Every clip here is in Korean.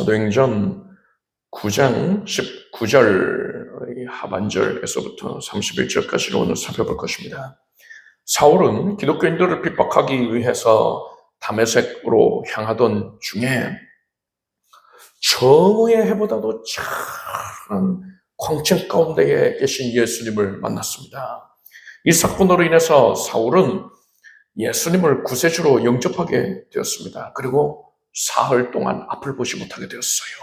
사도행전 9장 19절 하반절에서부터 31절까지를 오늘 살펴볼 것입니다. 사울은 기독교인들을 핍박하기 위해서 다메섹으로 향하던 중에 정오의 해보다도 찬 광채 가운데에 계신 예수님을 만났습니다. 이 사건으로 인해서 사울은 예수님을 구세주로 영접하게 되었습니다. 그리고 사흘 동안 앞을 보지 못하게 되었어요.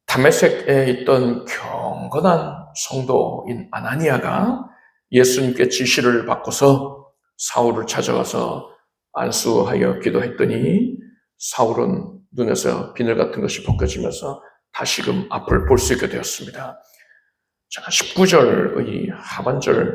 다메섹에 있던 경건한 성도인 아나니아가 예수님께 지시를 받고서 사울을 찾아가서 안수하여 기도했더니 사울은 눈에서 비늘 같은 것이 벗겨지면서 다시금 앞을 볼 수 있게 되었습니다. 자, 19절의 하반절에서부터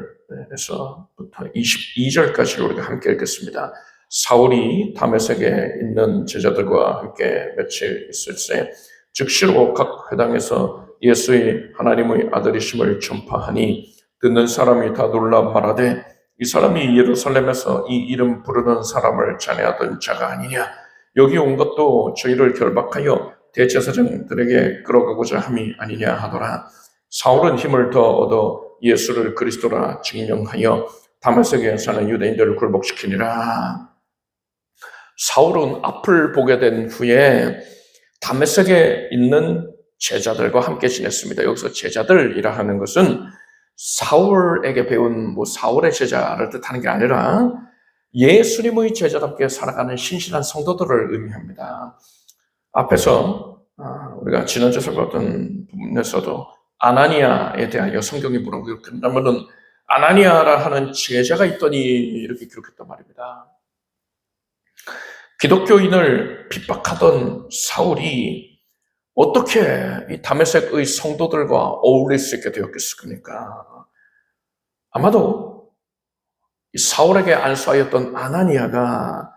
22절까지 우리가 함께 읽겠습니다. 사울이 다메섹에 있는 제자들과 함께 며칠 있을새 즉시로 각 회당에서 예수의 하나님의 아들이심을 전파하니 듣는 사람이 다 놀라 말하되 이 사람이 예루살렘에서 이 이름 부르는 사람을 찬양하던 자가 아니냐. 여기 온 것도 저희를 결박하여 대제사장들에게 끌어가고자 함이 아니냐 하더라. 사울은 힘을 더 얻어 예수를 그리스도라 증명하여 다메섹에 사는 유대인들을 굴복시키니라. 사울은 앞을 보게 된 후에 다메섹에 있는 제자들과 함께 지냈습니다. 여기서 제자들이라 하는 것은 사울에게 배운 사울의 제자를 뜻하는 게 아니라 예수님의 제자답게 살아가는 신실한 성도들을 의미합니다. 앞에서 우리가 지난주에 살펴봤던 부분에서도 아나니아에 대하여 성경이 뭐라고 기록했냐면은 아나니아라 하는 제자가 있더니 이렇게 기록했단 말입니다. 기독교인을 핍박하던 사울이 어떻게 이 다메섹의 성도들과 어울릴 수 있게 되었겠습니까? 아마도 이 사울에게 안수하였던 아나니아가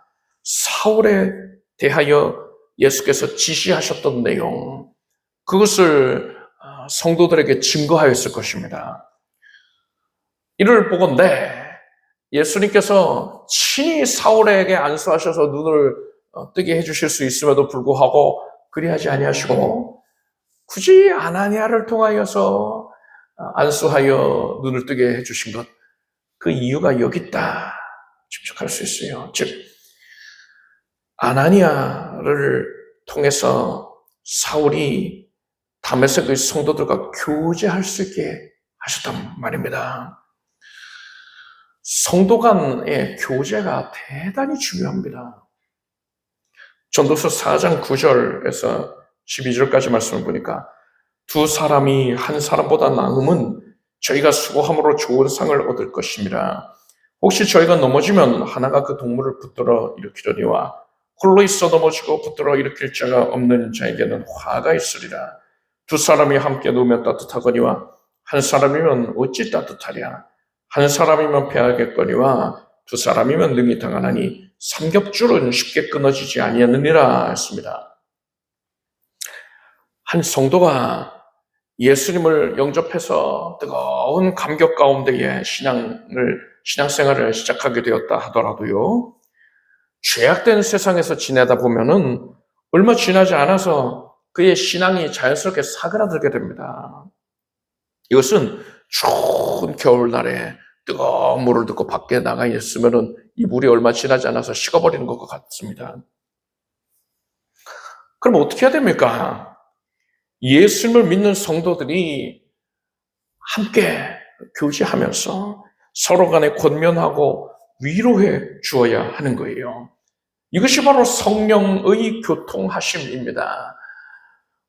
사울에 대하여 예수께서 지시하셨던 내용, 그것을 성도들에게 증거하였을 것입니다. 이를 보건대 예수님께서 친히 사울에게 안수하셔서 눈을 뜨게 해주실 수 있음에도 불구하고 그리하지 아니하시고 굳이 아나니아를 통하여서 안수하여 눈을 뜨게 해주신 것, 그 이유가 여기 있다 추측할 수 있어요. 즉 아나니아를 통해서 사울이 다메섹의 성도들과 교제할 수 있게 하셨단 말입니다. 성도 간의 교제가 대단히 중요합니다. 전도서 4장 9절에서 12절까지 말씀을 보니까 두 사람이 한 사람보다 나누면 저희가 수고함으로 좋은 상을 얻을 것입니다. 혹시 저희가 넘어지면 하나가 그 동물을 붙들어 일으키려니와 홀로 있어 넘어지고 붙들어 일으킬 자가 없는 자에게는 화가 있으리라. 두 사람이 함께 누우면 따뜻하거니와 한 사람이면 어찌 따뜻하랴. 한 사람이면 패하겠거니와 두 사람이면 능히 당하나니 삼겹줄은 쉽게 끊어지지 아니하느니라 했습니다. 한 성도가 예수님을 영접해서 뜨거운 감격 가운데에 신앙생활을 시작하게 되었다 하더라도요, 죄악된 세상에서 지내다 보면은 얼마 지나지 않아서 그의 신앙이 자연스럽게 사그라들게 됩니다. 이것은 추운 겨울날에 뜨거운 물을 듣고 밖에 나가 있으면은 이 물이 얼마 지나지 않아서 식어버리는 것과 같습니다. 그럼 어떻게 해야 됩니까? 예수님을 믿는 성도들이 함께 교제하면서 서로 간에 권면하고 위로해 주어야 하는 거예요. 이것이 바로 성령의 교통하심입니다.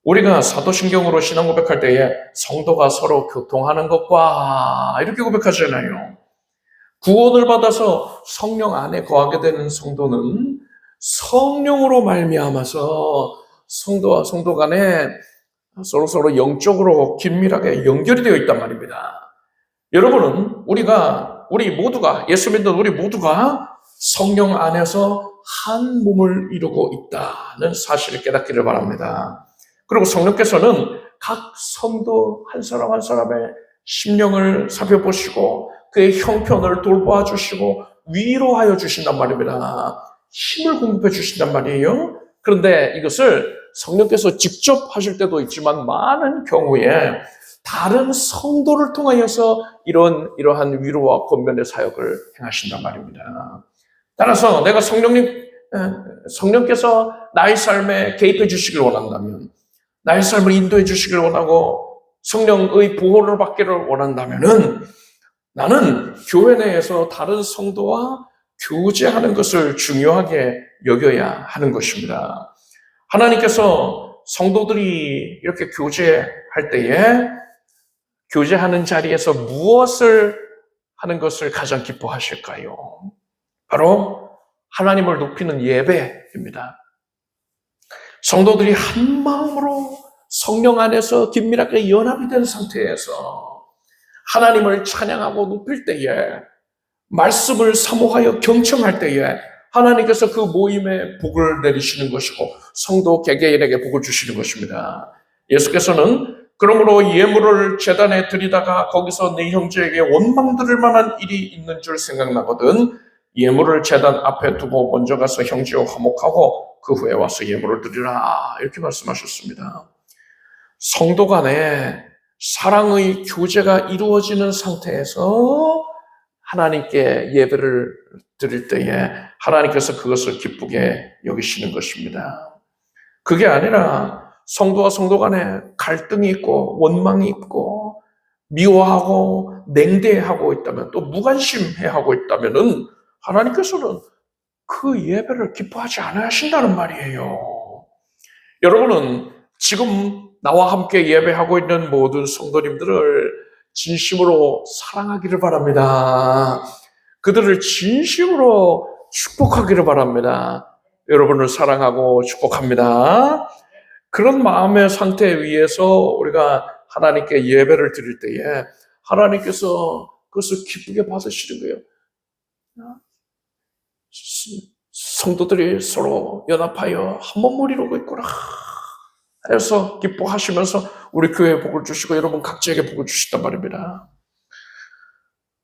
우리가 사도신경으로 신앙 고백할 때에 성도가 서로 교통하는 것과 이렇게 고백하잖아요. 구원을 받아서 성령 안에 거하게 되는 성도는 성령으로 말미암아서 성도와 성도 간에 서로 영적으로 긴밀하게 연결이 되어 있단 말입니다. 여러분은 우리 모두가, 예수 믿는 우리 모두가 성령 안에서 한 몸을 이루고 있다는 사실을 깨닫기를 바랍니다. 그리고 성령께서는 각 성도 한 사람 한 사람의 심령을 살펴보시고 그의 형편을 돌보아 주시고 위로하여 주신단 말입니다. 힘을 공급해 주신단 말이에요. 그런데 이것을 성령께서 직접 하실 때도 있지만 많은 경우에 다른 성도를 통하여서 이러한 위로와 권면의 사역을 행하신단 말입니다. 따라서 내가 성령께서 나의 삶에 개입해 주시길 원한다면, 나의 삶을 인도해 주시길 원하고 성령의 보호를 받기를 원한다면은 나는 교회 내에서 다른 성도와 교제하는 것을 중요하게 여겨야 하는 것입니다. 하나님께서 성도들이 이렇게 교제할 때에 교제하는 자리에서 무엇을 하는 것을 가장 기뻐하실까요? 바로 하나님을 높이는 예배입니다. 성도들이 한 마음으로 성령 안에서 긴밀하게 연합이 된 상태에서 하나님을 찬양하고 높일 때에, 말씀을 사모하여 경청할 때에 하나님께서 그 모임에 복을 내리시는 것이고 성도 개개인에게 복을 주시는 것입니다. 예수께서는 그러므로 예물을 제단에 드리다가 거기서 내 형제에게 원망 들을 만한 일이 있는 줄 생각나거든 예물을 제단 앞에 두고 먼저 가서 형제와 화목하고 그 후에 와서 예물을 드리라, 이렇게 말씀하셨습니다. 성도 간에 사랑의 교제가 이루어지는 상태에서 하나님께 예배를 드릴 때에 하나님께서 그것을 기쁘게 여기시는 것입니다. 그게 아니라 성도와 성도 간에 갈등이 있고 원망이 있고 미워하고 냉대하고 있다면, 또 무관심해하고 있다면은 하나님께서는 그 예배를 기뻐하지 않아 하신다는 말이에요. 여러분은 지금 나와 함께 예배하고 있는 모든 성도님들을 진심으로 사랑하기를 바랍니다. 그들을 진심으로 축복하기를 바랍니다. 여러분을 사랑하고 축복합니다. 그런 마음의 상태 위에서 우리가 하나님께 예배를 드릴 때에 하나님께서 그것을 기쁘게 받으시는 거예요. 성도들이 서로 연합하여 한 몸을 이루고 있구나 해서 기뻐하시면서 우리 교회에 복을 주시고 여러분 각자에게 복을 주시단 말입니다.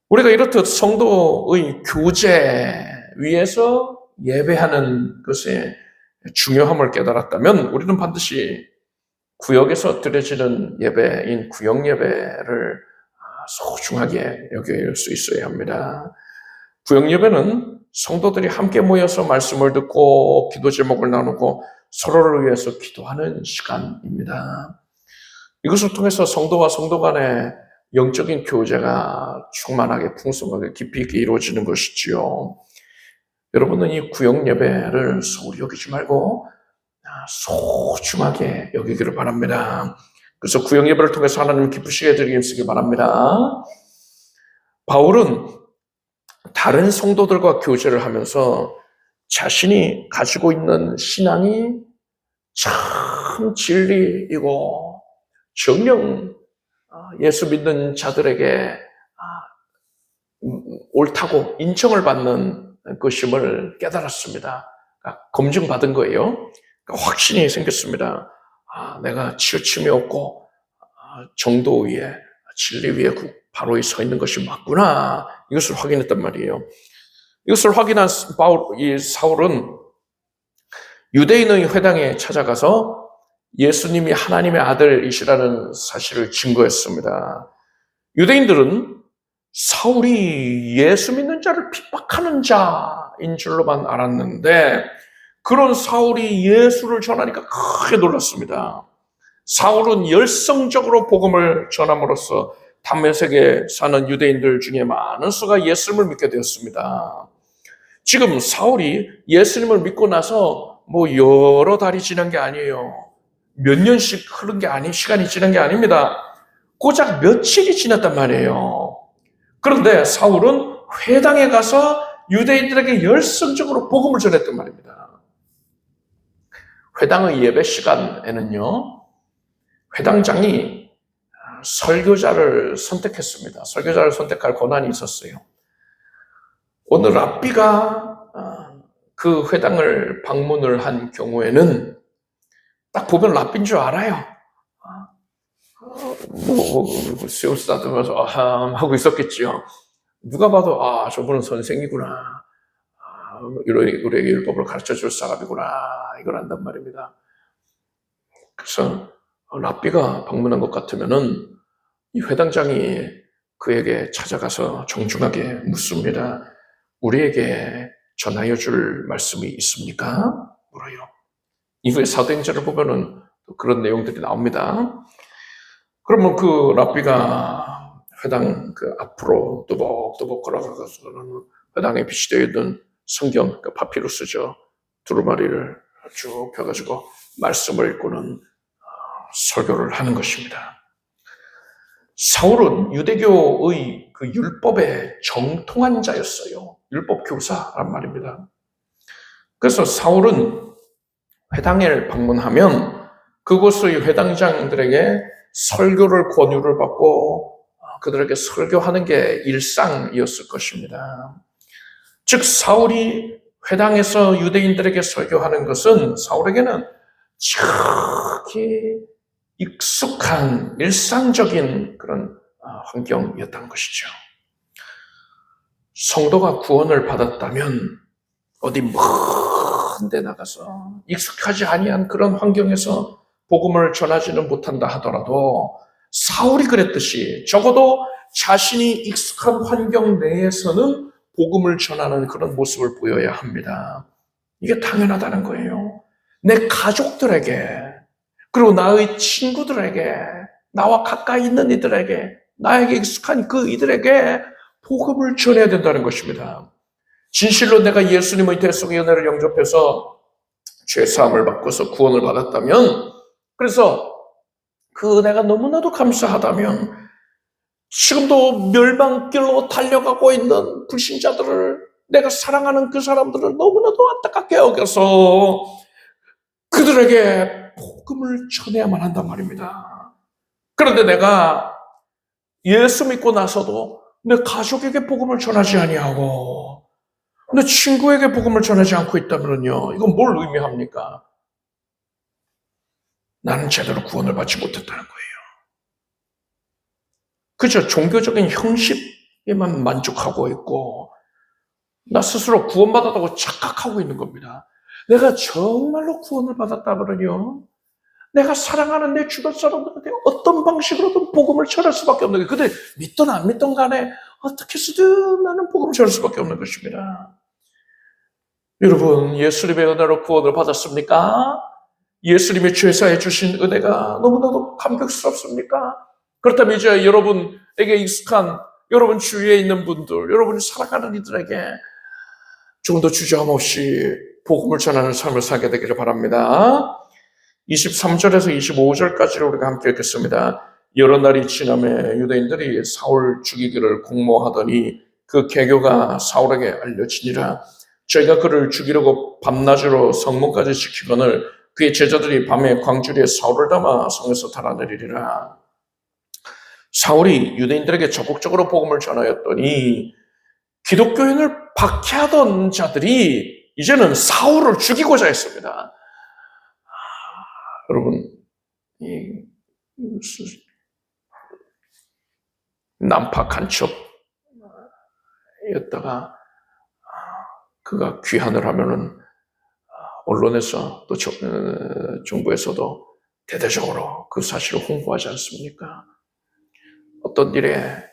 우리가 이렇듯 성도의 교제 위에서 예배하는 것의 중요함을 깨달았다면 우리는 반드시 구역에서 드려지는 예배인 구역 예배를 소중하게 여길 수 있어야 합니다. 구역 예배는 성도들이 함께 모여서 말씀을 듣고 기도 제목을 나누고 서로를 위해서 기도하는 시간입니다. 이것을 통해서 성도와 성도 간의 영적인 교제가 충만하게 풍성하게 깊이 있게 이루어지는 것이지요. 여러분은 이 구역 예배를 소홀히 여기지 말고 소중하게 여기기를 바랍니다. 그래서 구역 예배를 통해서 하나님 기쁘시게 드리기 바랍니다. 바울은 다른 성도들과 교제를 하면서 자신이 가지고 있는 신앙이 참 진리이고 정녕 예수 믿는 자들에게 옳다고 인정을 받는 것임을 깨달았습니다. 검증받은 거예요. 확신이 생겼습니다. 내가 치우침이 없고 정도 위에 진리 위에 바로 서 있는 것이 맞구나, 이것을 확인했단 말이에요. 이것을 확인한 사울은 유대인의 회당에 찾아가서 예수님이 하나님의 아들이시라는 사실을 증거했습니다. 유대인들은 사울이 예수 믿는 자를 핍박하는 자인 줄로만 알았는데 그런 사울이 예수를 전하니까 크게 놀랐습니다. 사울은 열성적으로 복음을 전함으로써 담메색에 사는 유대인들 중에 많은 수가 예수님을 믿게 되었습니다. 지금 사울이 예수님을 믿고 나서 여러 달이 지난 게 아니에요. 몇 년씩 흐른 게 시간이 지난 게 아닙니다. 고작 며칠이 지났단 말이에요. 그런데 사울은 회당에 가서 유대인들에게 열성적으로 복음을 전했단 말입니다. 회당의 예배 시간에는요, 회당장이 설교자를 선택했습니다. 설교자를 선택할 권한이 있었어요. 오늘 랍비가 그 회당을 방문을 한 경우에는 딱 보면 랍비인 줄 알아요. 수염 쓰다듬어서 하고 있었겠지요. 누가 봐도 저분은 선생이구나, 우리에게 율법을 가르쳐줄 사람이구나 이걸 안단 말입니다. 그래서 랍비가 방문한 것 같으면은 이 회당장이 그에게 찾아가서 정중하게 묻습니다. 우리에게 전하여 줄 말씀이 있습니까? 물어요. 이후에 사도행전을 보면은 그런 내용들이 나옵니다. 그러면 그 랍비가 회당 그 앞으로 또박또박 걸어가서는 회당에 비치되어 있는 성경, 그 파피루스죠. 두루마리를 쭉 펴가지고 말씀을 읽고는 설교를 하는 것입니다. 사울은 유대교의 그 율법에 정통한 자였어요. 율법 교사란 말입니다. 그래서 사울은 회당을 방문하면 그곳의 회당장들에게 설교를 권유를 받고 그들에게 설교하는 게 일상이었을 것입니다. 즉 사울이 회당에서 유대인들에게 설교하는 것은 사울에게는 지극히 익숙한 일상적인 그런 환경이었던 것이죠. 성도가 구원을 받았다면 어디 먼 데 나가서 익숙하지 아니한 그런 환경에서 복음을 전하지는 못한다 하더라도 사울이 그랬듯이 적어도 자신이 익숙한 환경 내에서는 복음을 전하는 그런 모습을 보여야 합니다. 이게 당연하다는 거예요. 내 가족들에게 그리고 나의 친구들에게 나와 가까이 있는 이들에게 나에게 익숙한 그 이들에게 복음을 전해야 된다는 것입니다. 진실로 내가 예수님의 대속의 은혜를 영접해서 죄사함을 받고서 구원을 받았다면 그래서 그 은혜가 너무나도 감사하다면 지금도 멸망길로 달려가고 있는 불신자들을 내가 사랑하는 그 사람들을 너무나도 안타깝게 여겨서 그들에게 복음을 전해야만 한단 말입니다. 그런데 내가 예수 믿고 나서도 내 가족에게 복음을 전하지 아니하고 내 친구에게 복음을 전하지 않고 있다면요, 이건 뭘 의미합니까? 나는 제대로 구원을 받지 못했다는 거예요. 그저 종교적인 형식에만 만족하고 있고 나 스스로 구원받았다고 착각하고 있는 겁니다. 내가 정말로 구원을 받았다면요, 내가 사랑하는 내 주변 사람들한테 어떤 방식으로든 복음을 전할 수밖에 없는 거예요. 그들 믿든 안 믿든 간에 어떻게 해서든 나는 복음을 전할 수밖에 없는 것입니다. 여러분, 예수님의 은혜로 구원을 받았습니까? 예수님이 죄사해 주신 은혜가 너무나도 감격스럽습니까? 그렇다면 이제 여러분에게 익숙한 여러분 주위에 있는 분들, 여러분이 살아가는 이들에게 좀 더 주저함 없이 복음을 전하는 삶을 살게 되기를 바랍니다. 23절에서 25절까지를 우리가 함께 읽겠습니다. 여러 날이 지남에 유대인들이 사울 죽이기를 공모하더니 그 계교가 사울에게 알려지니라. 저희가 그를 죽이려고 밤낮으로 성문까지 지키거늘 그의 제자들이 밤에 광주리에 사울을 담아 성에서 달아내리리라. 사울이 유대인들에게 적극적으로 복음을 전하였더니 기독교인을 박해하던 자들이 이제는 사울을 죽이고자 했습니다. 여러분, 난파 간첩이었다가 그가 귀환을 하면은 언론에서 또 정부에서도 대대적으로 그 사실을 홍보하지 않습니까? 어떤 일에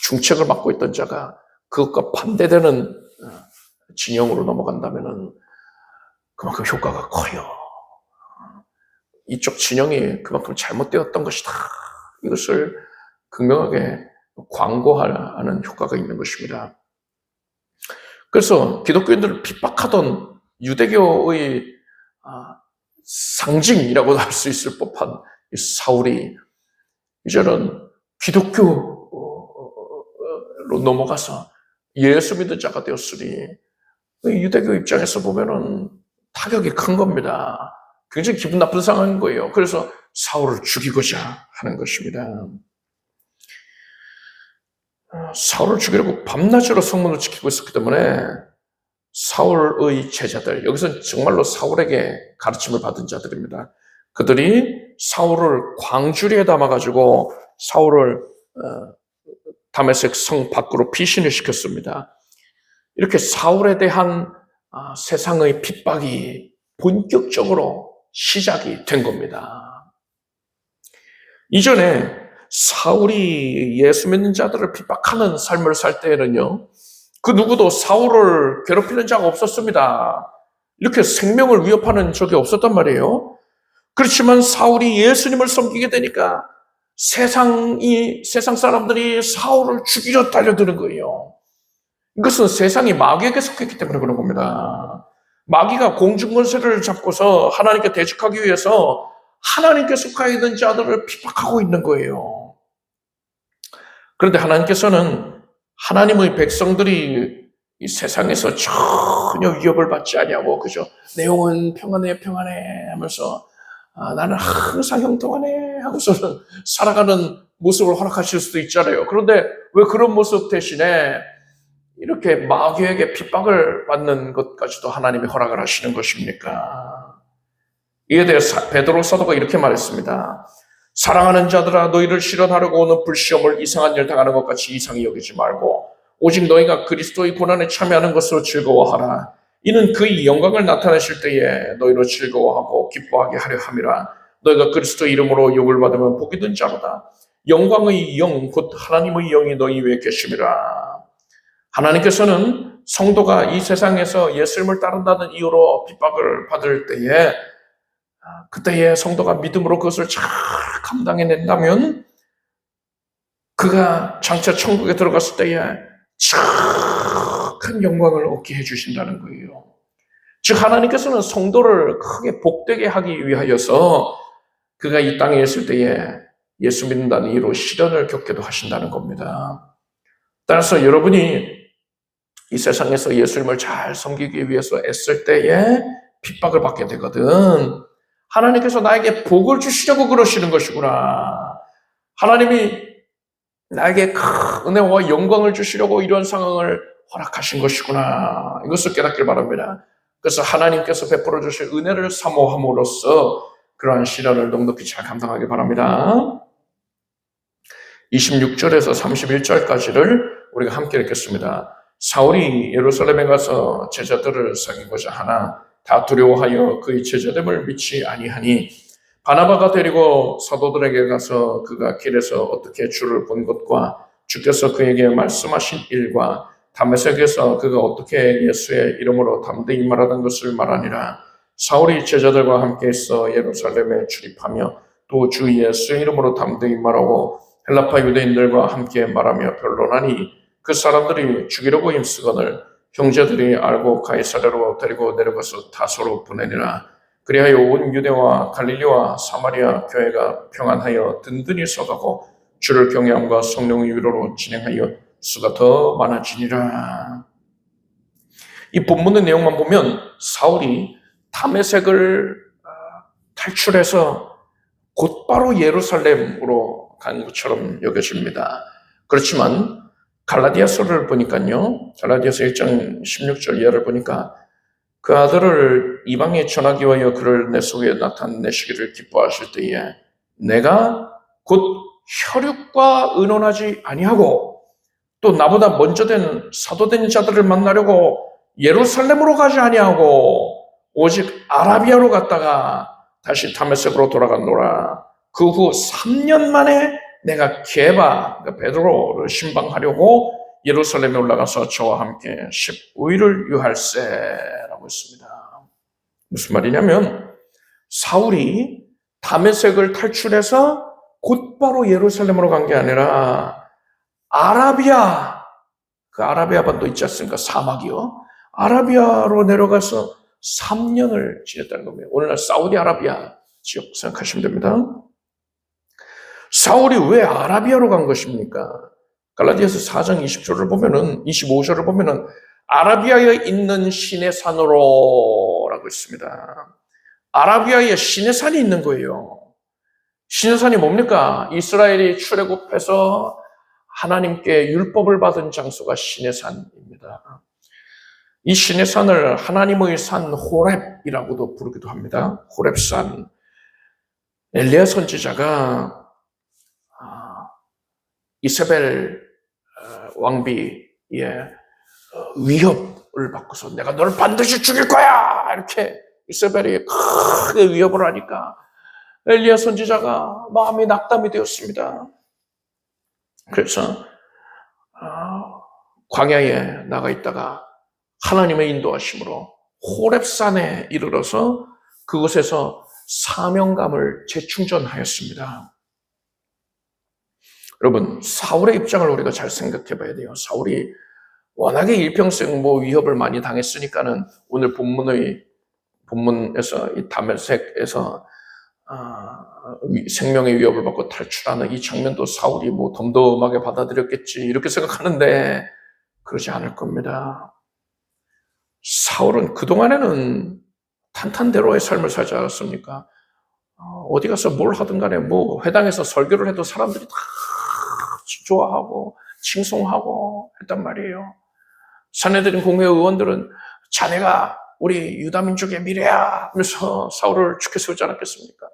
중책을 맡고 있던 자가 그것과 반대되는 진영으로 넘어간다면은 그만큼 효과가 커요. 이쪽 진영이 그만큼 잘못되었던 것이다. 이것을 극명하게 광고하는 효과가 있는 것입니다. 그래서 기독교인들을 핍박하던 유대교의 상징이라고도 할 수 있을 법한 이 사울이 이제는 기독교로 넘어가서 예수 믿는 자가 되었으니 유대교 입장에서 보면은 타격이 큰 겁니다. 굉장히 기분 나쁜 상황인 거예요. 그래서 사울을 죽이고자 하는 것입니다. 사울을 죽이려고 밤낮으로 성문을 지키고 있었기 때문에 사울의 제자들, 여기서는 정말로 사울에게 가르침을 받은 자들입니다. 그들이 사울을 광주리에 담아가지고 사울을 다메섹 성 밖으로 피신을 시켰습니다. 이렇게 사울에 대한 세상의 핍박이 본격적으로 시작이 된 겁니다. 이전에 사울이 예수 믿는 자들을 핍박하는 삶을 살 때에는요, 그 누구도 사울을 괴롭히는 자가 없었습니다. 이렇게 생명을 위협하는 적이 없었단 말이에요. 그렇지만 사울이 예수님을 섬기게 되니까 세상 사람들이 사울을 죽이려 달려드는 거예요. 이것은 세상이 마귀에게 속했기 때문에 그런 겁니다. 마귀가 공중권세를 잡고서 하나님께 대적하기 위해서 하나님께 속하여 있는 자들을 핍박하고 있는 거예요. 그런데 하나님께서는 하나님의 백성들이 이 세상에서 전혀 위협을 받지 아니하고 그죠? 내 영혼 평안해 하면서 나는 항상 형통하네 하고서는 살아가는 모습을 허락하실 수도 있잖아요. 그런데 왜 그런 모습 대신에 이렇게 마귀에게 핍박을 받는 것까지도 하나님이 허락을 하시는 것입니까? 이에 대해 베드로 사도가 이렇게 말했습니다. 사랑하는 자들아, 너희를 실현하려고 오는 불시험을 이상한 일 당하는 것 같이 이상히 여기지 말고 오직 너희가 그리스도의 고난에 참여하는 것으로 즐거워하라. 이는 그의 영광을 나타내실 때에 너희로 즐거워하고 기뻐하게 하려 함이라. 너희가 그리스도의 이름으로 욕을 받으면 복이 든 자로다. 영광의 영 곧 하나님의 영이 너희 위에 계심이라. 하나님께서는 성도가 이 세상에서 예수님을 따른다는 이유로 핍박을 받을 때에 그때에 성도가 믿음으로 그것을 잘 감당해낸다면 그가 장차 천국에 들어갔을 때에 큰 영광을 얻게 해주신다는 거예요. 즉 하나님께서는 성도를 크게 복되게 하기 위하여서 그가 이 땅에 있을 때에 예수 믿는다는 이유로 시련을 겪게도 하신다는 겁니다. 따라서 여러분이 이 세상에서 예수님을 잘 섬기기 위해서 애쓸 때에 핍박을 받게 되거든. 하나님께서 나에게 복을 주시려고 그러시는 것이구나. 하나님이 나에게 큰 은혜와 영광을 주시려고 이런 상황을 허락하신 것이구나. 이것을 깨닫길 바랍니다. 그래서 하나님께서 베풀어 주실 은혜를 사모함으로써 그러한 시련을 넉넉히 잘 감당하길 바랍니다. 26절에서 31절까지를 우리가 함께 읽겠습니다. 사울이 예루살렘에 가서 제자들을 사귀고자 하나 다 두려워하여 그의 제자됨을 믿지 아니하니 바나바가 데리고 사도들에게 가서 그가 길에서 어떻게 주를 본 것과 주께서 그에게 말씀하신 일과 다메섹에서 그가 어떻게 예수의 이름으로 담대히 말하던 것을 말하니라. 사울이 제자들과 함께 있어 예루살렘에 출입하며 또 주 예수의 이름으로 담대히 말하고 헬라파 유대인들과 함께 말하며 변론하니 그 사람들이 죽이려고 힘쓰거늘 형제들이 알고 가이사랴로 데리고 내려가서 다소로 보내니라. 그리하여 온 유대와 갈릴리와 사마리아 교회가 평안하여 든든히 서가고 주를 경외함과 성령의 위로로 진행하여 수가 더 많아지니라. 이 본문의 내용만 보면 사울이 다메섹을 탈출해서 곧바로 예루살렘으로 간 것처럼 여겨집니다. 그렇지만 갈라디아서를 보니까요. 갈라디아서 1장 16절 이하를 보니까 그 아들을 이방에 전하기 위하여 그를 내 속에 나타내시기를 기뻐하실 때에 내가 곧 혈육과 의논하지 아니하고 또 나보다 먼저 된 사도된 자들을 만나려고 예루살렘으로 가지 아니하고 오직 아라비아로 갔다가 다시 다메섹으로 돌아갔노라. 그 후 3년 만에 내가 게바, 그러니까 베드로를 신방하려고 예루살렘에 올라가서 저와 함께 15일을 유할세라고 했습니다. 무슨 말이냐면 사울이 다메섹을 탈출해서 곧바로 예루살렘으로 간 게 아니라 아라비아, 그 아라비아 반도 있지 않습니까? 사막이요. 아라비아로 내려가서 3년을 지냈다는 겁니다. 오늘날 사우디아라비아 지역 생각하시면 됩니다. 사울이 왜 아라비아로 간 것입니까? 갈라디아서 4장 25절을 보면은 아라비아에 있는 신의 산으로라고 있습니다. 아라비아에 신의 산이 있는 거예요. 신의 산이 뭡니까? 이스라엘이 출애굽해서 하나님께 율법을 받은 장소가 신의 산입니다. 이 신의 산을 하나님의 산 호렙이라고도 부르기도 합니다. 호렙산. 엘리야 선지자가 이세벨 왕비의 위협 위협을 받고서 내가 너를 반드시 죽일 거야! 이렇게 이세벨이 크게 위협을 하니까 엘리야 선지자가 마음이 낙담이 되었습니다. 그래서 광야에 나가 있다가 하나님의 인도하심으로 호렙산에 이르러서 그곳에서 사명감을 재충전하였습니다. 여러분, 사울의 입장을 우리가 잘 생각해 봐야 돼요. 사울이 워낙에 일평생 위협을 많이 당했으니까는 오늘 본문에서 이 다메섹에서 생명의 위협을 받고 탈출하는 이 장면도 사울이 덤덤하게 받아들였겠지 이렇게 생각하는데 그러지 않을 겁니다. 사울은 그동안에는 탄탄대로의 삶을 살지 않았습니까? 어디 가서 뭘 하든 간에 회당에서 설교를 해도 사람들이 다 좋아하고 칭송하고 했단 말이에요. 사내들인 공회 의원들은 자네가 우리 유다민족의 미래야 하면서 사울을 축해 세우지 않았겠습니까?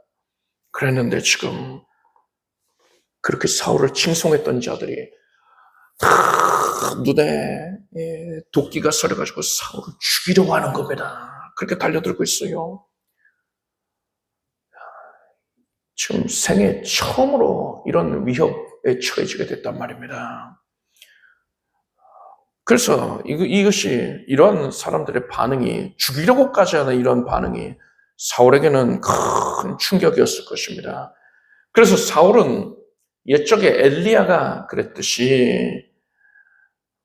그랬는데 지금 그렇게 사울을 칭송했던 자들이 다 눈에 도끼가 서려가지고 사울을 죽이려고 하는 겁니다. 그렇게 달려들고 있어요. 지금 생애 처음으로 이런 위협에 처해지게 됐단 말입니다. 그래서 이것이 이런 사람들의 반응이 죽이려고까지 하는 이런 반응이 사울에게는 큰 충격이었을 것입니다. 그래서 사울은 옛적에 엘리야가 그랬듯이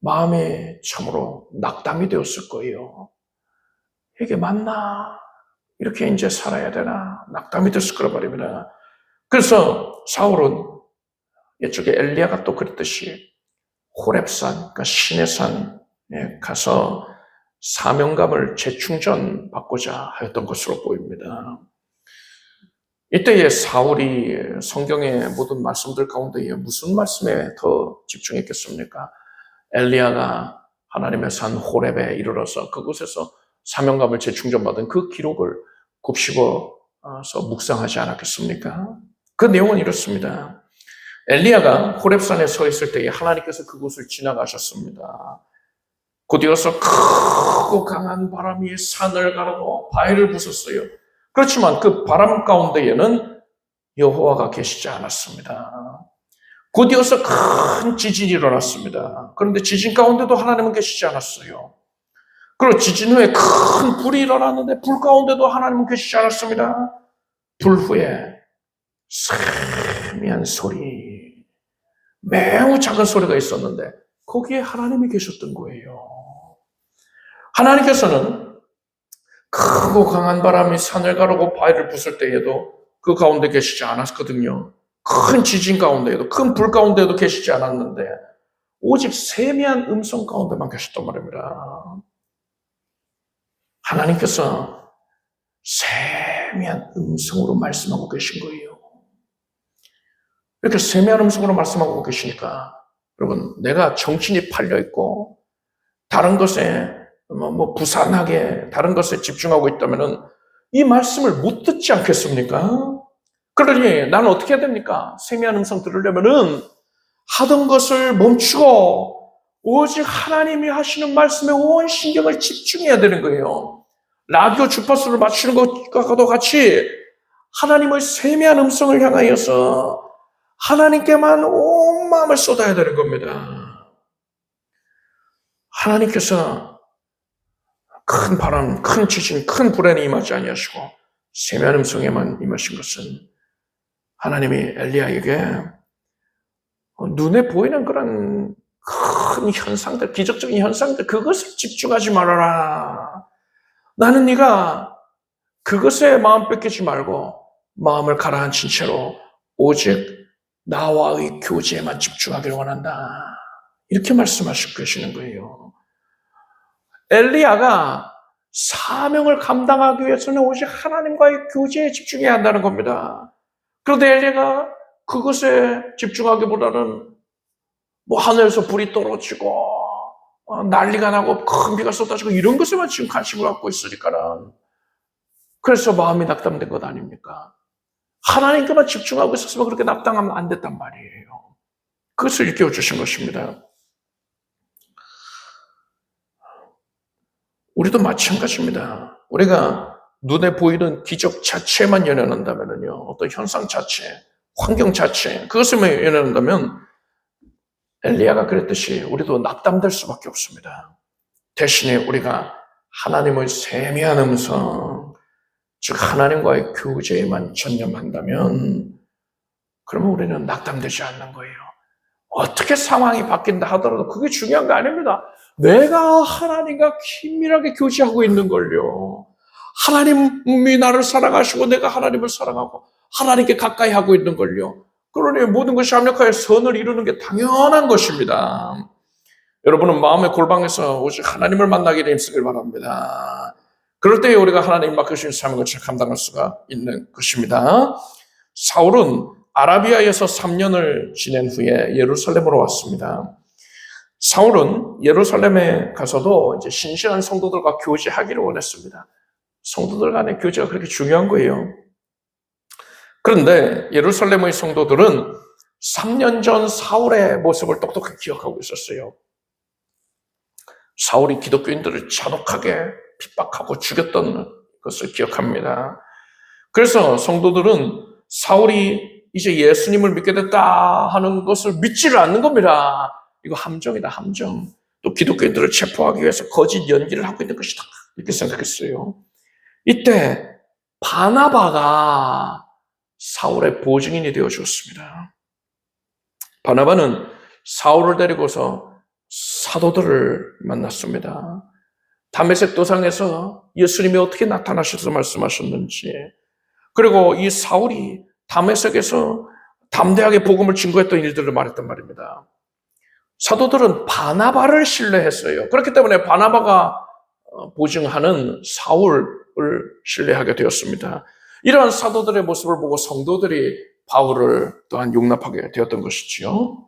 마음에 참으로 낙담이 되었을 거예요. 이게 맞나? 이렇게 이제 살아야 되나? 낙담이 됐을 거란 말입니다. 그래서 사울은 옛적에 엘리야가 또 그랬듯이 호렙산, 그러니까 신의 산에 가서 사명감을 재충전 받고자 하였던 것으로 보입니다. 이때에 사울이 성경의 모든 말씀들 가운데 무슨 말씀에 더 집중했겠습니까? 엘리야가 하나님의 산 호렙에 이르러서 그곳에서 사명감을 재충전받은 그 기록을 곱씹어서 묵상하지 않았겠습니까? 그 내용은 이렇습니다. 엘리야가 호렙산에 서 있을 때에 하나님께서 그곳을 지나가셨습니다. 곧이어서 크고 강한 바람이 산을 가르고 바위를 부쉈어요. 그렇지만 그 바람 가운데에는 여호와가 계시지 않았습니다. 곧이어서 큰 지진이 일어났습니다. 그런데 지진 가운데도 하나님은 계시지 않았어요. 그리고 지진 후에 큰 불이 일어났는데 불 가운데도 하나님은 계시지 않았습니다. 불 후에 세미한 소리, 매우 작은 소리가 있었는데 거기에 하나님이 계셨던 거예요. 하나님께서는 크고 강한 바람이 산을 가르고 바위를 부술 때에도 그 가운데 계시지 않았거든요. 큰 지진 가운데에도, 큰 불 가운데에도 계시지 않았는데 오직 세미한 음성 가운데만 계셨단 말입니다. 하나님께서 세미한 음성으로 말씀하고 계신 거예요. 이렇게 세미한 음성으로 말씀하고 계시니까 여러분, 내가 정신이 팔려있고 다른 것에 부산하게 다른 것에 집중하고 있다면 이 말씀을 못 듣지 않겠습니까? 그러니 나는 어떻게 해야 됩니까? 세미한 음성 들으려면은 하던 것을 멈추고 오직 하나님이 하시는 말씀에 온 신경을 집중해야 되는 거예요. 라디오 주파수를 맞추는 것과도 같이 하나님의 세미한 음성을 향하여서 하나님께만 온 마음을 쏟아야 되는 겁니다. 하나님께서 큰 바람, 큰 지진, 큰 불에는 임하지 아니하시고 세미한 음성에만 임하신 것은 하나님이 엘리야에게 눈에 보이는 그런 큰 현상들, 기적적인 현상들, 그것을 집중하지 말아라. 나는 네가 그것에 마음 뺏기지 말고 마음을 가라앉힌 채로 오직 나와의 교제에만 집중하기를 원한다. 이렇게 말씀하시고 계시는 거예요. 엘리야가 사명을 감당하기 위해서는 오직 하나님과의 교제에 집중해야 한다는 겁니다. 그런데 엘리야가 그것에 집중하기보다는 하늘에서 불이 떨어지고 난리가 나고 큰 비가 쏟아지고 이런 것에만 지금 관심을 갖고 있으니까는 그래서 마음이 낙담된 것 아닙니까? 하나님께만 집중하고 있었으면 그렇게 낙담하면 안 됐단 말이에요. 그것을 일깨워 주신 것입니다. 우리도 마찬가지입니다. 우리가 눈에 보이는 기적 자체만 연연한다면요, 어떤 현상 자체, 환경 자체, 그것을 연연한다면 엘리야가 그랬듯이 우리도 낙담될 수밖에 없습니다. 대신에 우리가 하나님의 세미한 음성, 즉 하나님과의 교제에만 전념한다면 그러면 우리는 낙담되지 않는 거예요. 어떻게 상황이 바뀐다 하더라도 그게 중요한 거 아닙니다. 내가 하나님과 긴밀하게 교제하고 있는 걸요. 하나님이 나를 사랑하시고 내가 하나님을 사랑하고 하나님께 가까이 하고 있는 걸요. 그러니 모든 것이 합력하여 선을 이루는 게 당연한 것입니다. 여러분은 마음의 골방에서 오직 하나님을 만나게 되시길 바랍니다. 그럴 때 우리가 하나님 맡기신 삶을 감당할 수가 있는 것입니다. 사울은 아라비아에서 3년을 지낸 후에 예루살렘으로 왔습니다. 사울은 예루살렘에 가서도 이제 신실한 성도들과 교제하기를 원했습니다. 성도들 간의 교제가 그렇게 중요한 거예요. 그런데 예루살렘의 성도들은 3년 전 사울의 모습을 똑똑하게 기억하고 있었어요. 사울이 기독교인들을 잔혹하게 핍박하고 죽였던 것을 기억합니다. 그래서 성도들은 사울이 이제 예수님을 믿게 됐다 하는 것을 믿지를 않는 겁니다. 이거 함정이다, 함정. 또 기독교인들을 체포하기 위해서 거짓 연기를 하고 있는 것이다, 이렇게 생각했어요. 이때 바나바가 사울의 보증인이 되어주었습니다. 바나바는 사울을 데리고서 사도들을 만났습니다. 다메섹 도상에서 예수님이 어떻게 나타나셔서 말씀하셨는지, 그리고 이 사울이 다메섹에서 담대하게 복음을 증거했던 일들을 말했단 말입니다. 사도들은 바나바를 신뢰했어요. 그렇기 때문에 바나바가 보증하는 사울을 신뢰하게 되었습니다. 이러한 사도들의 모습을 보고 성도들이 바울을 또한 용납하게 되었던 것이지요.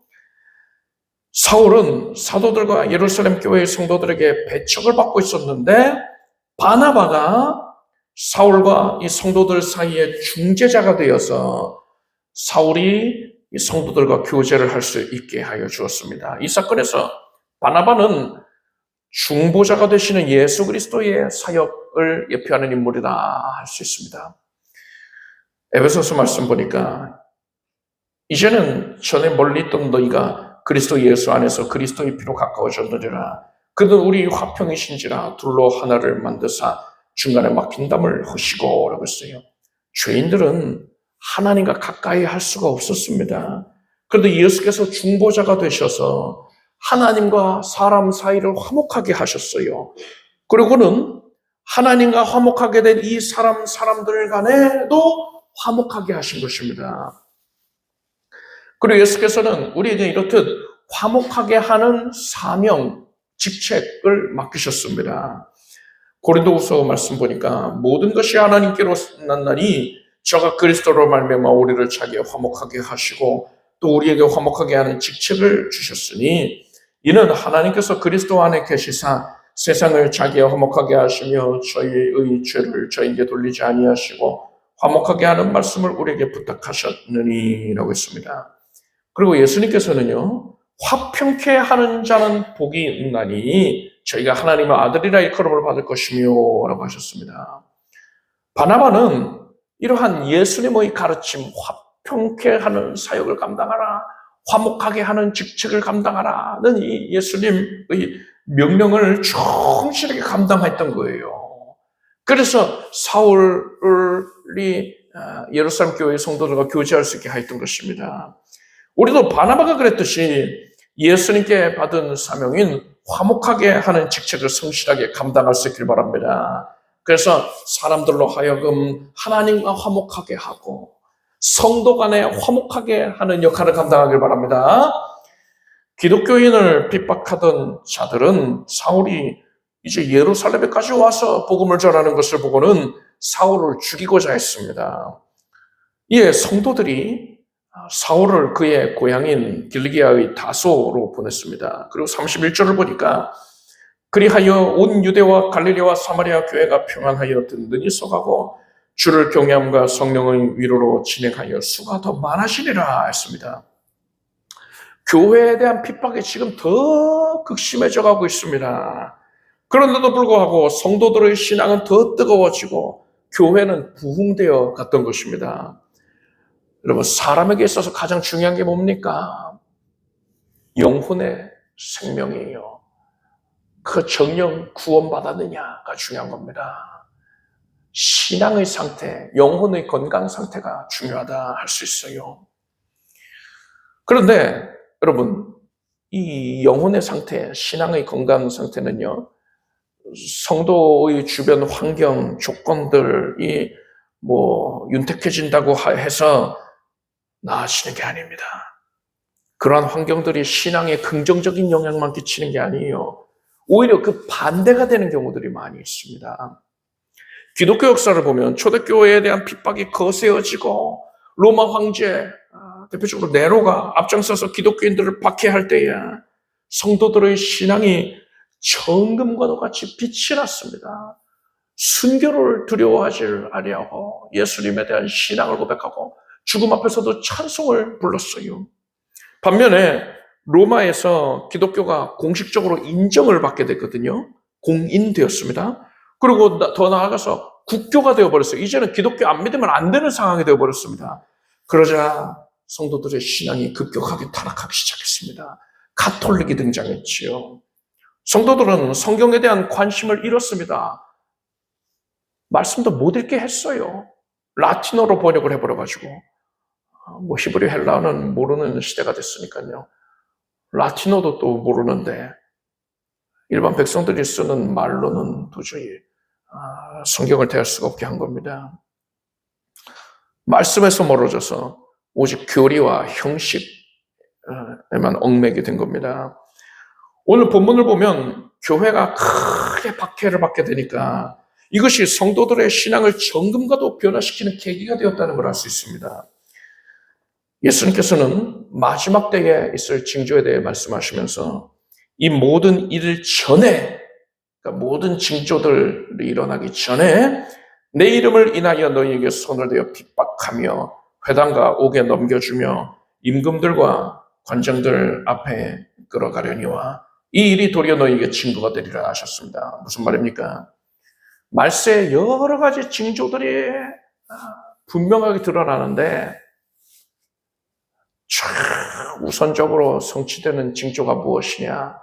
사울은 사도들과 예루살렘 교회의 성도들에게 배척을 받고 있었는데 바나바가 사울과 이 성도들 사이에 중재자가 되어서 사울이 이 성도들과 교제를 할 수 있게 하여 주었습니다. 이 사건에서 바나바는 중보자가 되시는 예수 그리스도의 사역을 예표하는 인물이다 할 수 있습니다. 에베소서 말씀 보니까 이제는 전에 멀리 있던 너희가 그리스도 예수 안에서 그리스도의 피로 가까워졌느니라. 그는 우리 화평이신지라 둘로 하나를 만드사 중간에 막힌 담을 허시고 라고 했어요. 죄인들은 하나님과 가까이 할 수가 없었습니다. 그런데 예수께서 중보자가 되셔서 하나님과 사람 사이를 화목하게 하셨어요. 그리고는 하나님과 화목하게 된 이 사람들 간에도 화목하게 하신 것입니다. 그리고 예수께서는 우리에게 이렇듯 화목하게 하는 사명, 직책을 맡기셨습니다. 고린도후서 말씀 보니까 모든 것이 하나님께로 났나니 저가 그리스도로 말미암아 우리를 자기의 화목하게 하시고 또 우리에게 화목하게 하는 직책을 주셨으니 이는 하나님께서 그리스도 안에 계시사 세상을 자기의 화목하게 하시며 저희의 죄를 저희에게 돌리지 아니하시고 화목하게 하는 말씀을 우리에게 부탁하셨느니라고 했습니다. 그리고 예수님께서는요, 화평케 하는 자는 복이 있나니 저희가 하나님의 아들이라 일컬음을 받을 것이며 라고 하셨습니다. 바나바는 이러한 예수님의 가르침, 화평케 하는 사역을 감당하라, 화목하게 하는 직책을 감당하라는 이 예수님의 명령을 충실하게 감당했던 거예요. 그래서 사울이 예루살렘 교회 성도들과 교제할 수 있게 하였던 것입니다. 우리도 바나바가 그랬듯이 예수님께 받은 사명인 화목하게 하는 직책을 성실하게 감당할 수 있길 바랍니다. 그래서 사람들로 하여금 하나님과 화목하게 하고 성도 간에 화목하게 하는 역할을 감당하길 바랍니다. 기독교인을 핍박하던 자들은 사울이 이제 예루살렘에까지 와서 복음을 전하는 것을 보고는 사울을 죽이고자 했습니다. 이에 성도들이 사울을 그의 고향인 길기야의 다소로 보냈습니다. 그리고 31절을 보니까 그리하여 온 유대와 갈릴리와 사마리아 교회가 평안하여 든든히 서가고 주를 경외함과 성령의 위로로 진행하여 수가 더 많아지리라 했습니다. 교회에 대한 핍박이 지금 더 극심해져 가고 있습니다. 그런데도 불구하고 성도들의 신앙은 더 뜨거워지고 교회는 부흥되어 갔던 것입니다. 여러분, 사람에게 있어서 가장 중요한 게 뭡니까? 영혼의 생명이에요. 그 정령 구원받았느냐가 중요한 겁니다. 신앙의 상태, 영혼의 건강 상태가 중요하다 할 수 있어요. 그런데 여러분, 이 영혼의 상태, 신앙의 건강 상태는요, 성도의 주변 환경, 조건들이 윤택해진다고 해서 나아지는 게 아닙니다. 그러한 환경들이 신앙에 긍정적인 영향만 끼치는 게 아니에요. 오히려 그 반대가 되는 경우들이 많이 있습니다. 기독교 역사를 보면 초대교회에 대한 핍박이 거세어지고 로마 황제, 대표적으로 네로가 앞장서서 기독교인들을 박해할 때에 성도들의 신앙이 정금과도 같이 빛이 났습니다. 순교를 두려워하지 아니하고 예수님에 대한 신앙을 고백하고 죽음 앞에서도 찬송을 불렀어요. 반면에 로마에서 기독교가 공식적으로 인정을 받게 됐거든요. 공인되었습니다. 그리고 더 나아가서 국교가 되어버렸어요. 이제는 기독교 안 믿으면 안 되는 상황이 되어버렸습니다. 그러자 성도들의 신앙이 급격하게 타락하기 시작했습니다. 가톨릭이 등장했지요. 성도들은 성경에 대한 관심을 잃었습니다. 말씀도 못 읽게 했어요. 라틴어로 번역을 해버려가지고. 히브리 헬라어는 모르는 시대가 됐으니까요. 라틴어도 또 모르는데 일반 백성들이 쓰는 말로는 도저히 성경을 대할 수가 없게 한 겁니다. 말씀에서 멀어져서 오직 교리와 형식에만 얽매게 된 겁니다. 오늘 본문을 보면 교회가 크게 박해를 받게 되니까 이것이 성도들의 신앙을 정금과도 변화시키는 계기가 되었다는 걸 알 수 있습니다. 예수님께서는 마지막 때에 있을 징조에 대해 말씀하시면서 이 모든 일 전에, 그러니까 모든 징조들이 일어나기 전에 내 이름을 인하여 너희에게 손을 대어 핍박하며 회당과 옥에 넘겨주며 임금들과 관장들 앞에 끌어가려니와 이 일이 도리어 너희에게 증거가 되리라 하셨습니다. 무슨 말입니까? 말세에 여러 가지 징조들이 분명하게 드러나는데 우선적으로 성취되는 징조가 무엇이냐?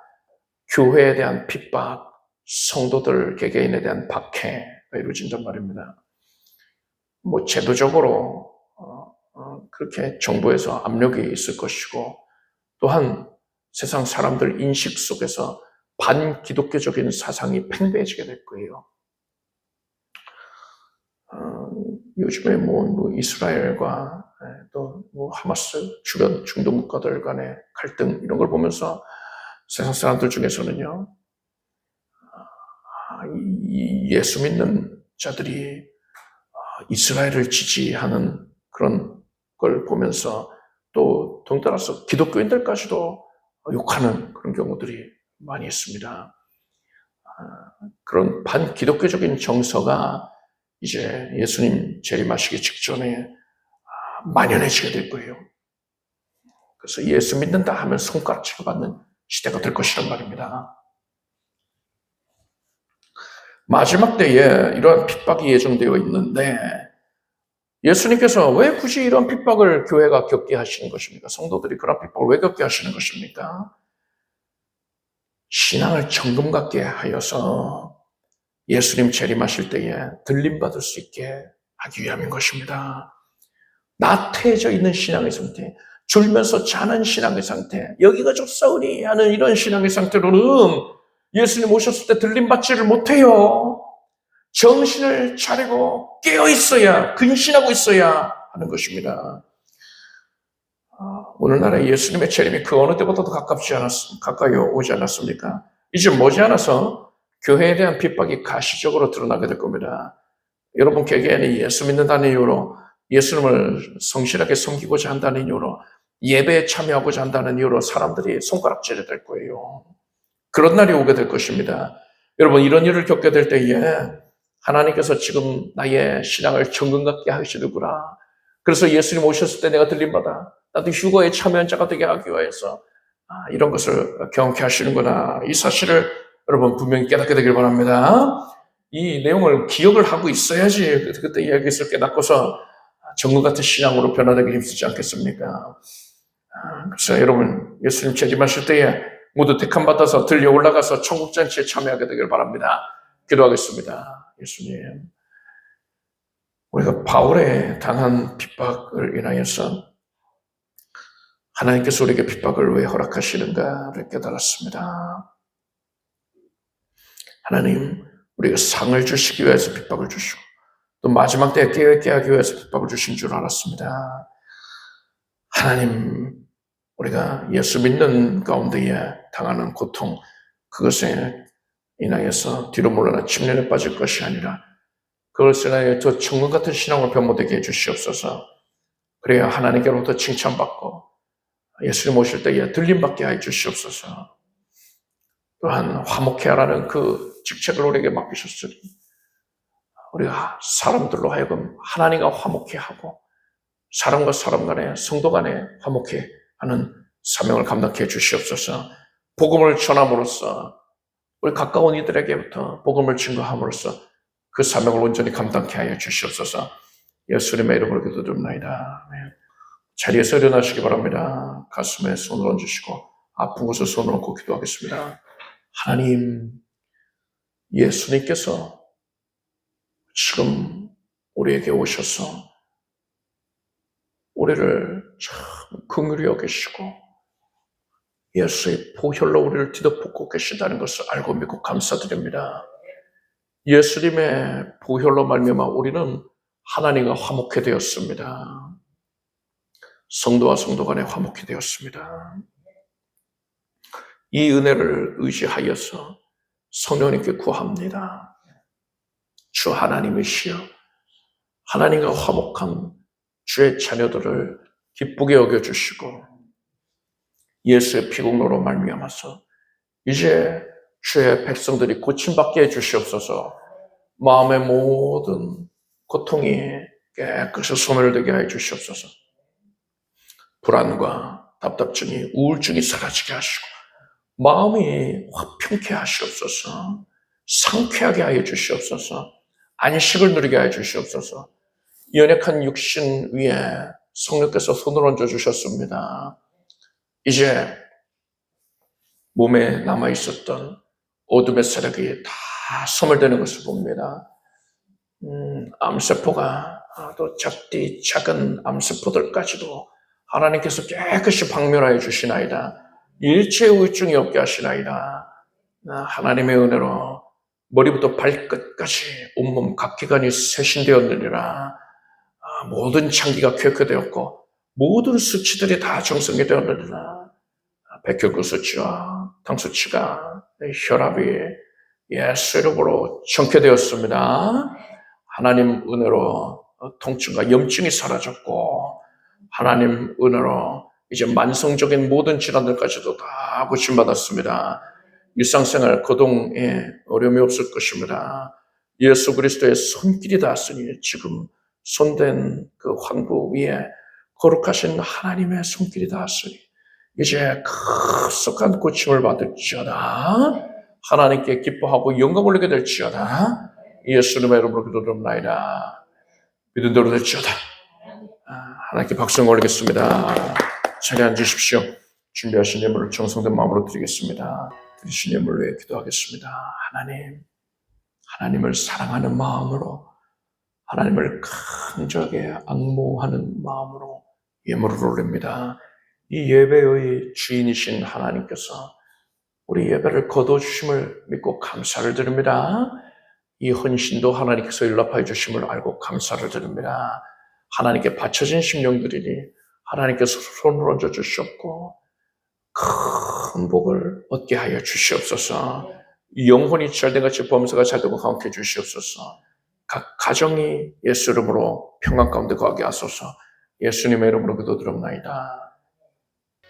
교회에 대한 핍박, 성도들 개개인에 대한 박해가 이루어진단 말입니다. 제도적으로 그렇게 정부에서 압력이 있을 것이고 또한 세상 사람들 인식 속에서 반기독교적인 사상이 팽배해지게 될 거예요. 요즘에 이스라엘과 또 하마스 주변 중동 국가들 간의 갈등 이런 걸 보면서 세상 사람들 중에서는요, 예수 믿는 자들이 이스라엘을 지지하는 그런 걸 보면서 또 동따라서 기독교인들까지도 욕하는 그런 경우들이 많이 있습니다. 그런 반기독교적인 정서가 이제 예수님 재림하시기 직전에 만연해지게 될 거예요. 그래서 예수 믿는다 하면 손가락질을 받는 시대가 될 것이란 말입니다. 마지막 때에 이러한 핍박이 예정되어 있는데 예수님께서 왜 굳이 이런 핍박을 교회가 겪게 하시는 것입니까? 성도들이 그런 핍박을 왜 겪게 하시는 것입니까? 신앙을 정금같게 하여서 예수님 재림하실 때에 들림받을 수 있게 하기 위함인 것입니다. 나태해져 있는 신앙의 상태, 졸면서 자는 신앙의 상태, 여기가 좋사오니 하는 이런 신앙의 상태로는 예수님 오셨을 때 들림받지를 못해요. 정신을 차리고 깨어있어야, 근신하고 있어야 하는 것입니다. 오늘날의 예수님의 재림이 그 어느 때보다도 가까이 오지 않았습니까? 이제 머지않아서 교회에 대한 핍박이 가시적으로 드러나게 될 겁니다. 여러분 개개인이 예수 믿는다는 이유로 예수님을 성실하게 섬기고자 한다는 이유로 예배에 참여하고자 한다는 이유로 사람들이 손가락질이 될 거예요. 그런 날이 오게 될 것입니다. 여러분 이런 일을 겪게 될 때에 하나님께서 지금 나의 신앙을 정금같게 하시는구나. 그래서 예수님 오셨을 때 내가 들림받아 나도 휴거에 참여한 자가 되게 하기 위해서 이런 것을 경험케 하시는구나. 이 사실을 여러분 분명히 깨닫게 되길 바랍니다. 이 내용을 기억을 하고 있어야지 그때 이야기에서 깨닫고서 정글 같은 신앙으로 변화되기 힘쓰지 않겠습니까? 그래서 여러분 예수님 재림하실 때에 모두 택함 받아서 들려 올라가서 천국 잔치에 참여하게 되길 바랍니다. 기도하겠습니다. 예수님, 우리가 바울의 당한 핍박을 인하여서 하나님께서 우리에게 핍박을 왜 허락하시는가를 깨달았습니다. 하나님, 우리가 상을 주시기 위해서 핍박을 주시고 또 마지막 때에 깨닫게 하기 위해서 핍박을 주신 줄 알았습니다. 하나님, 우리가 예수 믿는 가운데에 당하는 고통, 그것에 인하여서 뒤로 물러나 침륜에 빠질 것이 아니라 그것을 인하여 저 천국 같은 신앙을 변모되게 해주시옵소서. 그래야 하나님께로부터 칭찬받고 예수님 오실 때에 들림받게 하여 주시옵소서. 또한 화목해 하라는 그 직책을 우리에게 맡기셨으니 우리가 사람들로 하여금 하나님과 화목해 하고 사람과 사람 간에 성도 간에 화목해 하는 사명을 감당해 주시옵소서. 복음을 전함으로써 우리 가까운 이들에게부터 복음을 증거함으로써 그 사명을 온전히 감당케 하여 주시옵소서. 예수님의 이름으로 기도드립니다. 자리에서 일어나시기 바랍니다. 가슴에 손을 얹으시고 아픈 곳에 손을 얹고 기도하겠습니다. 하나님, 예수님께서 지금 우리에게 오셔서 우리를 참 긍휼히 여기시고 예수의 보혈로 우리를 뒤덮고 계시다는 것을 알고 믿고 감사드립니다. 예수님의 보혈로 말미암아 우리는 하나님과 화목해 되었습니다. 성도와 성도 간에 화목해 되었습니다. 이 은혜를 의지하여서 성령님께 구합니다. 주 하나님이시여, 하나님과 화목한 주의 자녀들을 기쁘게 여겨주시고 예수의 피공로로 말미암아서 이제 주의 백성들이 고침받게 해주시옵소서. 마음의 모든 고통이 깨끗이 소멸되게 하여 주시옵소서. 불안과 답답증이 우울증이 사라지게 하시고 마음이 화평케 하시옵소서. 상쾌하게 하여 주시옵소서. 안식을 누리게 하여 주시옵소서. 연약한 육신 위에 성령께서 손을 얹어 주셨습니다. 이제 몸에 남아있었던 어둠의 세력이 다 소멸되는 것을 봅니다. 암세포가 또 작은 암세포들까지도 하나님께서 깨끗이 박멸하여 주시나이다. 일체의 우울증이 없게 하시나이다. 하나님의 은혜로 머리부터 발끝까지 온몸 각기관이 쇄신되었느니라. 모든 장기가 쾌쾌되었고 모든 수치들이 다 정성이 되었느니라. 백혈구 수치와 당 수치가 혈압이 예수 이름으로 정쾌되었습니다. 하나님 은혜로 통증과 염증이 사라졌고 하나님 은혜로 이제 만성적인 모든 질환들까지도 다 고침받았습니다. 일상생활 거동에 어려움이 없을 것입니다. 예수 그리스도의 손길이 닿았으니 지금 손댄 그 환부 위에 거룩하신 하나님의 손길이 닿았으니 이제 급속한 고침을 받을지어다. 하나님께 기뻐하고 영광 올리게 될지어다. 예수님의 이름으로 기도드립니다. 믿은 대로 될지어다. 하나님께 박수 올리겠습니다. 자리에 앉으십시오. 준비하신 예물을 정성된 마음으로 드리겠습니다. 드리신 예물을 위해 기도하겠습니다. 하나님을 사랑하는 마음으로 하나님을 간절하게 앙모하는 마음으로 예물을 올립니다. 이 예배의 주인이신 하나님께서 우리 예배를 거둬주심을 믿고 감사를 드립니다. 이 헌신도 하나님께서 연락하여 주심을 알고 감사를 드립니다. 하나님께 바쳐진 심령들이니 하나님께서 손을 얹어 주셨고 큰 복을 얻게 하여 주시옵소서. 영혼이 잘된 같이 범사가 잘되고 강하게 주시옵소서. 각 가정이 예수 이름으로 평안 가운데 거하게 하소서. 예수님의 이름으로 기도드립나이다.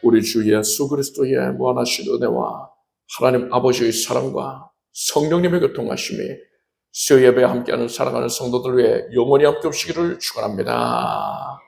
우리 주 예수 그리스도의 무한하신 은혜와 하나님 아버지의 사랑과 성령님의 교통하심이 수요 예배에 함께하는 사랑하는 성도들 위해 영원히 함께 없시기를 축원합니다.